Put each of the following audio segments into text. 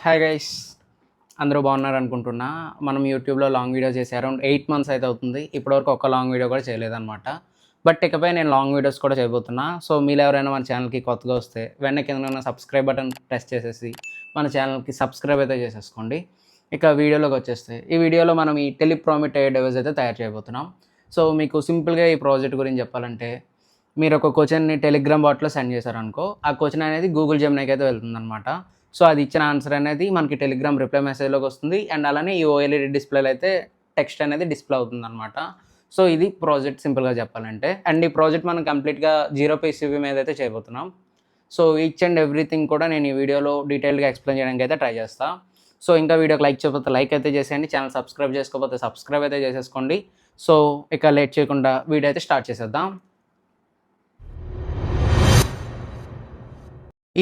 Hi guys, అందరూ బాగున్నారు అనుకుంటున్నా. మనం యూట్యూబ్లో లాంగ్ వీడియో చేసి అరౌండ్ 8 మంత్స్ అయితే అవుతుంది. ఇప్పటివరకు ఒక్క లాంగ్ వీడియో కూడా చేయలేదన్నమాట. బట్ ఇకపై నేను లాంగ్ వీడియోస్ కూడా చేయబోతున్నా. సో మీలో ఎవరైనా మన ఛానల్కి కొత్తగా వస్తే వెంటనే కింద ఉన్న సబ్స్క్రైబ్ బటన్ ప్రెస్ చేసేసి మన ఛానల్కి సబ్స్క్రైబ్ అయితే చేసేసుకోండి. ఇక వీడియోలోకి వచ్చేస్తే, ఈ వీడియోలో మనం ఈ టెలిప్రామిట్ అయ్యే డివైస్ అయితే తయారు చేయబోతున్నాం. సో మీకు సింపుల్గా ఈ ప్రాజెక్ట్ గురించి చెప్పాలంటే, మీరు ఒక క్వశ్చన్ని టెలిగ్రామ్ బాట్లో సెండ్ చేశారనుకో, ఆ క్వశ్చన్ అనేది గూగుల్ జెమినీకి అయితే వెళ్తుందన్నమాట. సో అది ఇచ్చిన ఆన్సర్ అనేది మనకి టెలిగ్రామ్ రిప్లై మెసేజ్లోకి వస్తుంది. అండ్ అలానే ఈ ఓఎల్ఈడి డిస్ప్లేలో అయితే టెక్స్ట్ అనేది డిస్ప్లే అవుతుందన్నమాట. సో ఇది ప్రాజెక్ట్ సింపుల్గా చెప్పాలంటే. అండ్ ఈ ప్రాజెక్ట్ మనం కంప్లీట్గా జీరో పీసీబీ మీద అయితే చేయబోతున్నాం. సో ఈచ్ అండ్ ఎవ్రీథింగ్ కూడా నేను ఈ వీడియోలో డీటెయిల్గా ఎక్స్ప్లెయిన్ చేయడానికి అయితే ట్రై చేస్తాను. సో ఇంకా వీడియోకి లైక్ చేయకపోతే లైక్ అయితే చేసేయండి, ఛానల్ సబ్స్క్రైబ్ చేసుకోకపోతే సబ్స్క్రైబ్ అయితే చేసేసుకోండి. సో ఇక లేట్ చేయకుండా వీడియో అయితే స్టార్ట్ చేసేద్దాం.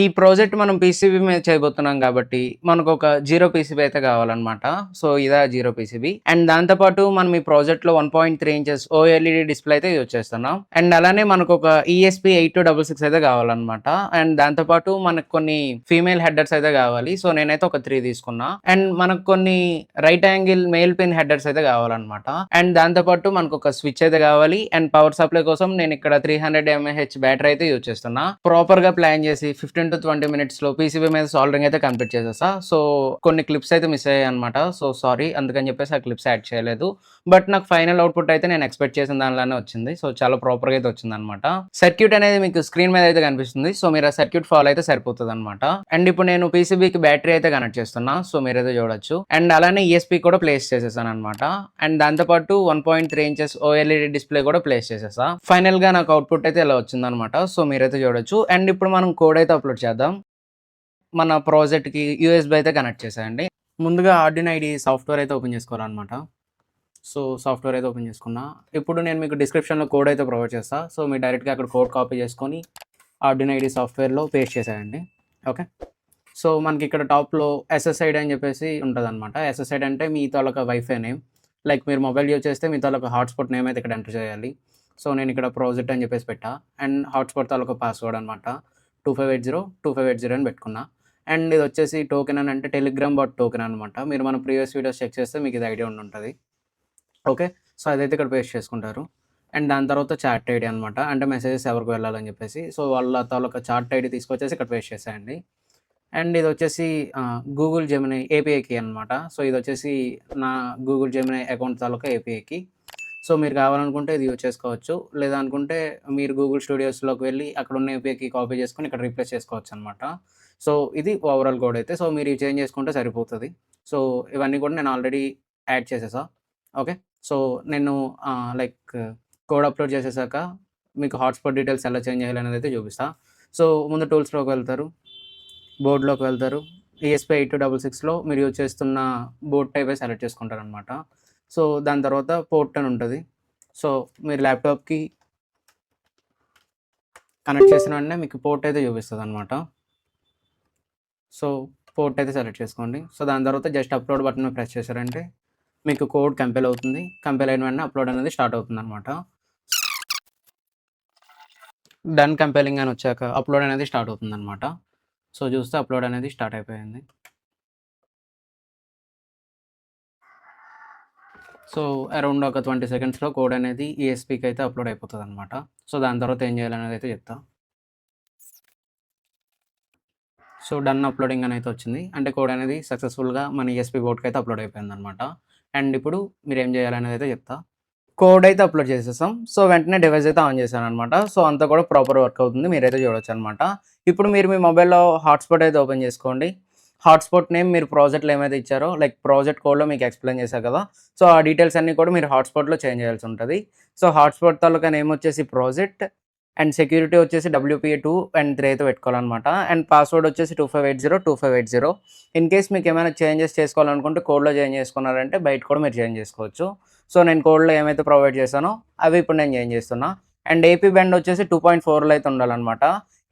ఈ ప్రాజెక్ట్ మనం పీసీబీ మీద చేయబోతున్నాం కాబట్టి మనకు ఒక జీరో పీసీబీ అయితే కావాలన్నమాట. సో ఇదా జీరో పీసీబీ. అండ్ దాంతోపాటు మనం ఈ ప్రాజెక్ట్లో 1.3 ఇంచెస్ ఓఎల్ఈడి డిస్ప్లే అయితే యూజ్ చేస్తున్నాం. అండ్ అలానే మనకు ఒక ఈఎస్పీ 8266 అయితే కావాలన్నమాట. అండ్ దాంతోపాటు మనకు కొన్ని ఫీమేల్ హెడర్స్ అయితే కావాలి. సో నేనైతే ఒక 3 తీసుకున్నా. అండ్ మనకు కొన్ని right angle mail pin headers అయితే కావాలన్నమాట. అండ్ దాంతోపాటు మనకు ఒక స్విచ్ అయితే కావాలి. అండ్ పవర్ సప్లై కోసం నేను ఇక్కడ 300 mAh బ్యాటరీ అయితే యూజ్ చేస్తున్నా. ప్రాపర్ గా ప్లాన్ చేసి 15 to 20 minutes లో పీసీబీ మీద సాల్డరింగ్ అయితే కంప్లీట్ చేసేసా. సో కొన్ని క్లిప్స్ అయితే మిస్ అయ్యాయి అనమాట. సో సారీ, అందుకని చెప్పేసి ఆ క్లిప్స్ యాడ్ చేయలేదు. బట్ నాకు ఫైనల్ అవుట్పుట్ అయితే నేను ఎక్స్పెక్ట్ చేసిన దానిలోనే వచ్చింది. సో చాలా ప్రాపర్గా అయితే వచ్చింది అనమాట. సర్క్యూట్ అనేది మీకు స్క్రీన్ మీద అయితే కనిపిస్తుంది. సో మీరు ఆ సర్క్యూట్ ఫాలో అయితే సరిపోతుంది అనమాట. అండ్ ఇప్పుడు నేను పీసీబీకి బ్యాటరీ అయితే కనెక్ట్ చేస్తున్నా. సో మీరైతే చూడొచ్చు. అండ్ అలానే ఈఎస్పీ కూడా ప్లేస్ చేసేసాను అనమాట. అండ్ దాంతోపాటు 1.3 ఇంచెస్ ఓఎల్ఈడి డిస్ప్లే కూడా ప్లేస్ చేసేసా. ఫైనల్ గా నాకు అవుట్పుట్ అయితే ఇలా వచ్చింది అనమాట. సో మీరైతే చూడొచ్చు. అండ్ ఇప్పుడు మనం కోడ్ అయితే అప్లోడ్ చేద్దాం. మన ప్రాజెక్ట్కి యూఎస్బీ అయితే కనెక్ట్ చేసేయండి. ముందుగా ఆర్డినో ఐడి సాఫ్ట్వేర్ అయితే ఓపెన్ చేసుకోవాలన్నమాట. సో సాఫ్ట్వేర్ అయితే ఓపెన్ చేసుకున్నా. ఇప్పుడు నేను మీకు డిస్క్రిప్షన్లో కోడ్ అయితే ప్రొవైడ్ చేస్తాను. సో మీరు డైరెక్ట్గా అక్కడ కోడ్ కాపీ చేసుకొని ఆర్డినో ఐడి సాఫ్ట్వేర్లో పేస్ట్ చేసేయండి. ఓకే. సో మనకి ఇక్కడ టాప్లో ఎస్ఎస్ఐడి అని చెప్పేసి ఉంటుంది అనమాట. ఎస్ఎస్ఐడి అంటే మీ తాలూకా వైఫై నేమ్. లైక్ మీరు మొబైల్ యూజ్ చేస్తే మీ తాలూకా హాట్స్పాట్ నేమ్ అయితే ఇక్కడ ఎంటర్ చేయాలి. సో నేను ఇక్కడ ప్రాజెక్ట్ అని చెప్పేసి పెట్టా. అండ్ హాట్స్పాట్ తాలూకా పాస్వర్డ్ అనమాట 2580 అని పెట్టుకున్నా. అండ్ ఇది వచ్చేసి టోకెన్ అని అంటే టెలిగ్రామ్ బాట్ టోకెన్ అనమాట. మీరు మన ప్రీవియస్ వీడియోస్ చెక్ చేస్తే మీకు ఇది ఐడియా ఉంటుంది. ఓకే. సో అదైతే ఇక్కడ పేస్ట్ చేసుకుంటారు. అండ్ దాని తర్వాత చాట్ ఐడి అనమాట. అంటే మెసేజెస్ ఎవరికి వెళ్ళాలని చెప్పేసి. సో వాళ్ళ తాలూకా చాట్ ఐడి తీసుకొచ్చేసి ఇక్కడ పేస్ట్ చేసేయండి. అండ్ ఇది వచ్చేసి గూగుల్ జెమినీ ఏపీఐకి అనమాట. సో ఇది వచ్చేసి నా గూగుల్ జెమినీ అకౌంట్ తాలూకా ఏపీఐకి. సో మీరు కావాలనుకుంటే ఇది యూజ్ చేసుకోవచ్చు. లేదా అనుకుంటే మీరు గూగుల్ స్టూడియోస్లోకి వెళ్ళి అక్కడ ఉన్న ఏపీఐకి కాపీ చేసుకొని ఇక్కడ రీప్లేస్ చేసుకోవచ్చు అనమాట. సో ఇది ఓవరాల్ కోడ్ అయితే. సో మీరు చేంజ్ చేసుకుంటే సరిపోతుంది. సో ఇవన్నీ కూడా నేను ఆల్రెడీ యాడ్ చేసేసా. ఓకే. సో నేను లైక్ కోడ్ అప్లోడ్ చేసేసాక మీకు హాట్స్పాట్ డీటెయిల్స్ ఎలా చేంజ్ చేయాలి అనేది అయితే చూపిస్తా. సో ముందు టూల్స్లోకి వెళ్తారు, బోర్డులోకి వెళ్తారు. ఈఎస్పీ 8266లో మీరు యూజ్ చేస్తున్న బోర్డ్ టైప్ సెలెక్ట్ చేసుకుంటారు అనమాట. సో దాని తర్వాత పోర్ట్ అని ఉంటుంది. సో మీరు ల్యాప్టాప్కి కనెక్ట్ చేసిన వెంటనే మీకు పోర్ట్ అయితే చూపిస్తుంది అనమాట. సో పోర్ట్ అయితే సెలెక్ట్ చేసుకోండి. సో దాని తర్వాత జస్ట్ అప్లోడ్ బటన్ ప్రెస్ చేశారంటే మీకు కోడ్ కంపైల్ అవుతుంది. కంపైల్ అయిన వెంటనే అప్లోడ్ అనేది స్టార్ట్ అవుతుంది అనమాట. డన్ కంపైలింగ్ అని వచ్చాక అప్లోడ్ అనేది స్టార్ట్ అవుతుంది అనమాట. సో చూస్తే అప్లోడ్ అనేది స్టార్ట్ అయిపోయింది. సో అరౌండ్ ఒక 20 సెకండ్స్లో కోడ్ అనేది ఈఎస్పీకి అయితే అప్లోడ్ అయిపోతుంది అనమాట. సో దాని తర్వాత ఏం చేయాలనేది అయితే చెప్తా. సో డన్ అప్లోడింగ్ అని అయితే వచ్చింది. అంటే కోడ్ అనేది సక్సెస్ఫుల్గా మన ఈఎస్పీ బోర్డ్కి అయితే అప్లోడ్ అయిపోయింది అనమాట. అండ్ ఇప్పుడు మీరు ఏం చేయాలనేది అయితే చెప్తా. కోడ్ అయితే అప్లోడ్ చేసేసాం. సో వెంటనే డివైస్ అయితే ఆన్ చేశాను అనమాట. సో అంతా కూడా ప్రాపర్ వర్క్ అవుతుంది. మీరైతే చూడొచ్చు అనమాట. ఇప్పుడు మీరు మీ మొబైల్లో హాట్స్పాట్ అయితే ఓపెన్ చేసుకోండి. హాట్స్పాట్ నేమ్ మీరు ప్రాజెక్ట్లో ఏమైతే ఇచ్చారో లైక్ ప్రాజెక్ట్ కోడ్లో మీకు ఎక్స్ప్లెయిన్ చేశారు కదా. సో ఆ డీటెయిల్స్ అన్నీ కూడా మీరు హాట్స్పాట్లో చేంజ్ చేయాల్సి ఉంటుంది. సో హాట్స్పాట్ తాలూకా నేమ్ వచ్చేసి ప్రాజెక్ట్. అండ్ సెక్యూరిటీ వచ్చేసి WPA 2 and 3 అయితే పెట్టుకోవాలన్నమాట. అండ్ పాస్వర్డ్ వచ్చేసి 2580 ఇన్ కేస్ మీకు ఏమైనా చేంజెస్ చేసుకోవాలనుకుంటే కోడ్లో చేంజ్ చేసుకున్నారంటే బయట కూడా మీరు చేంజ్ చేసుకోవచ్చు. సో నేను కోడ్లో ఏమైతే ప్రొవైడ్ చేశానో అవి ఇప్పుడు నేను చేంజ్ చేస్తున్నా. అండ్ ఏపీ బ్యాండ్ వచ్చేసి 2.4లో అయితే ఉండాలన్నమాట.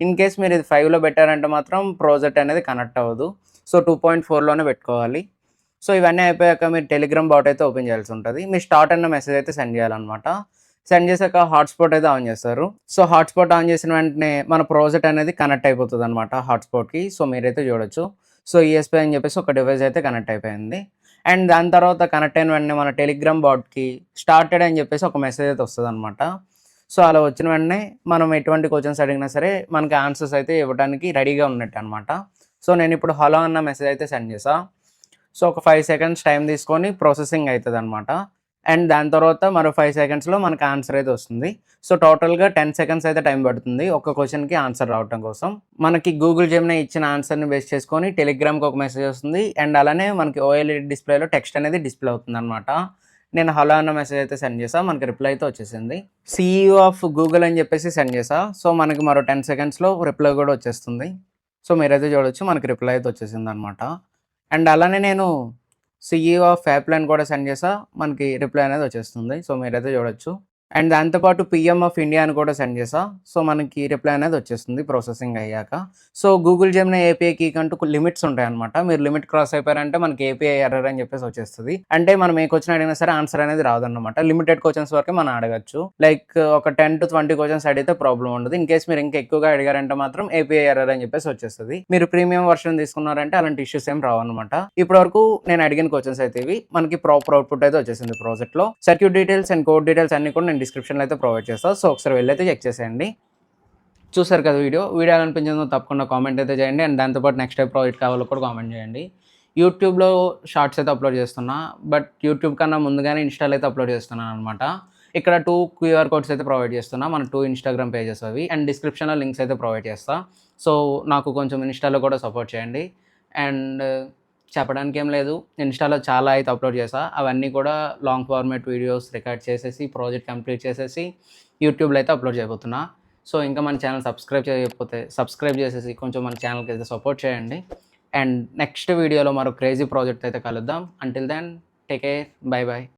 ఇన్ కేస్ మీరు ఇది 5లో పెట్టారంటే మాత్రం ప్రాజెక్ట్ అనేది కనెక్ట్ అవ్వదు. సో 2.4లోనే పెట్టుకోవాలి. సో ఇవన్నీ అయిపోయాక మీరు టెలిగ్రామ్ బాట్ అయితే ఓపెన్ చేయాల్సి ఉంటుంది. మీరు స్టార్ట్ అన్న మెసేజ్ అయితే సెండ్ చేయాలన్నమాట. సెండ్ చేశాక హాట్స్పాట్ అయితే ఆన్ చేస్తారు. సో హాట్స్పాట్ ఆన్ చేసిన వెంటనే మన ప్రాజెక్ట్ అనేది కనెక్ట్ అయిపోతుంది అనమాట హాట్స్పాట్కి. సో మీరైతే చూడొచ్చు. సో ఈఎస్పీ అని చెప్పేసి ఒక డివైస్ అయితే కనెక్ట్ అయిపోయింది. అండ్ దాని తర్వాత కనెక్ట్ అయిన వెంటనే మన టెలిగ్రామ్ బాట్‌కి స్టార్టెడ్ అని చెప్పేసి ఒక మెసేజ్ అయితే వస్తదనమాట. సో అలా వచ్చిన వెంటనే మనం ఎటువంటి క్వెషన్స్ అడిగినా సరే మనకి ఆన్సర్స్ అయితే ఇవ్వడానికి రెడీగా ఉన్నట్టనమాట. సో నేనిప్పుడు హలో అన్న మెసేజ్ అయితే సెండ్ చేశా. సో ఒక 5 సెకండ్స్ టైం తీసుకొని ప్రాసెసింగ్ అయితదనమాట. అండ్ దాని తర్వాత మరో 5 సెకండ్స్‌లో మనకి ఆన్సర్ అయితే వస్తుంది. సో టోటల్‌గా 10 సెకండ్స్ అయితే టైం పడుతుంది ఒక్క క్వెషన్‌కి ఆన్సర్ రావటం కోసం. మనకి గూగుల్ జెమినీ ఇచ్చిన ఆన్సర్‌ని బేస్ చేసుకొని టెలిగ్రామ్‌కి ఒక మెసేజ్ వస్తుంది. అండ్ అలానే మనకి ఓఎల్ఈడీ డిస్‌ప్లేలో టెక్స్ట్ అనేది డిస్‌ప్లే అవుతుందనమాట. నేను హలో అన్న మెసేజ్ అయితే సెండ్ చేశా. మనకి రిప్లై అయితే వచ్చేసింది. సీఈఓ ఆఫ్ గూగుల్ అని చెప్పేసి సెండ్ చేశా. సో మనకి మరో 10 సెకండ్స్‌లో రిప్లై కూడా వచ్చేస్తుంది. సో మీరైతే చూడొచ్చు మనకి రిప్లై అయితే వచ్చేసిందనమాట. అండ్ అలానే నేను సీఈఓ ఆఫ్ యాప్‌లు అని కూడా సెండ్ చేశా. మనకి రిప్లై అనేది వచ్చేస్తుంది. సో మీరైతే చూడొచ్చు. అండ్ దాంతో పాటు పీఎం ఆఫ్ ఇండియా అని కూడా సెండ్ చేశా. సో మనకి రిప్లై అనేది వచ్చేస్తుంది ప్రాసెసింగ్ అయ్యాక. సో గూగుల్ జెమినీ ఏపీఐకి కంటూ లిమిట్స్ ఉంటాయన్నమాట. మీరు లిమిట్ క్రాస్ అయిపోయారంటే మనకి ఏపీఐ ఎర్రర్ అని చెప్పేసి వచ్చేస్తది. అంటే మనం ఏ క్వెషన్ అడిగినా సరే ఆన్సర్ అనేది రాదన్నమాట. లిమిటెడ్ క్వెషన్స్ వరకే మనం అడగొచ్చు. లైక్ ఒక 10-20 క్వెషన్స్ అడిగితే ప్రాబ్లమ్ ఉండదు. ఇన్ కేస్ మీరు ఇంకా ఎక్కువగా అడిగారంటే మాత్రం ఏపీఐ ఎర్రర్ అని చెప్పేసి వచ్చేస్తది. మీరు ప్రీమియం వర్షన్ తీసుకున్నారంటే అలాంటి ఇష్యూస్ ఏం రావన్నమాట. ఇప్పటివరకు నేను అడిగిన క్వెషన్స్ అయితే ఇవి. మనకి ప్రాపర్ అవుట్‌పుట్ అయితే వచ్చేసింది ప్రాజెక్ట్‌లో. Circuit details and code details అన్ని కూడా నేను డిస్క్రిప్షన్‌లో అయితే ప్రొవైడ్ చేస్తా. సో ఒకసారి వెళ్ళైతే చెక్ చేసేయండి. చూసారు కదా వీడియో ఎలా అనిపించిందో తప్పకుండా కామెంట్ అయితే చేయండి. అండ్ దాంతో పాటు నెక్స్ట్ టైప్ ప్రాజెక్ట్ కావాలో కూడా కామెంట్ చేయండి. యూట్యూబ్‌లో షార్ట్స్ అయితే అప్లోడ్ చేస్తున్నా. బట్ యూట్యూబ్ కన్నా ముందుగానే ఇన్‌స్టాలో అయితే అప్లోడ్ చేస్తున్నాననమాట. ఇక్కడ 2 క్యూఆర్ కోడ్స్ అయితే ప్రొవైడ్ చేస్తున్నా. మన 2 ఇన్‌స్టాగ్రామ్ పేజెస్ అవి. అండ్ డిస్క్రిప్షన్‌లో లింక్స్ అయితే ప్రొవైడ్ చేస్తా. సో నాకు కొంచెం ఇన్‌స్టాలో కూడా సపోర్ట్ చేయండి. అండ్ చెప్పడానికి ఏం లేదు. ఇన్‌స్టాలో చాలా అయితే అప్లోడ్ చేశా. అవన్నీ కూడా లాంగ్ ఫార్మాట్ వీడియోస్ రికార్డ్ చేసేసి, ప్రాజెక్ట్ కంప్లీట్ చేసేసి యూట్యూబ్‌లో అయితే అప్లోడ్ చేయబోతున్నా. సో ఇంకా మన ఛానల్ సబ్స్క్రైబ్ చేయకపోతే సబ్స్క్రైబ్ చేసేసి కొంచెం మన ఛానల్‌కి అయితే సపోర్ట్ చేయండి. అండ్ నెక్స్ట్ వీడియోలో మరో క్రేజీ ప్రాజెక్ట్ అయితే కలుద్దాం. Until then take care. Bye by.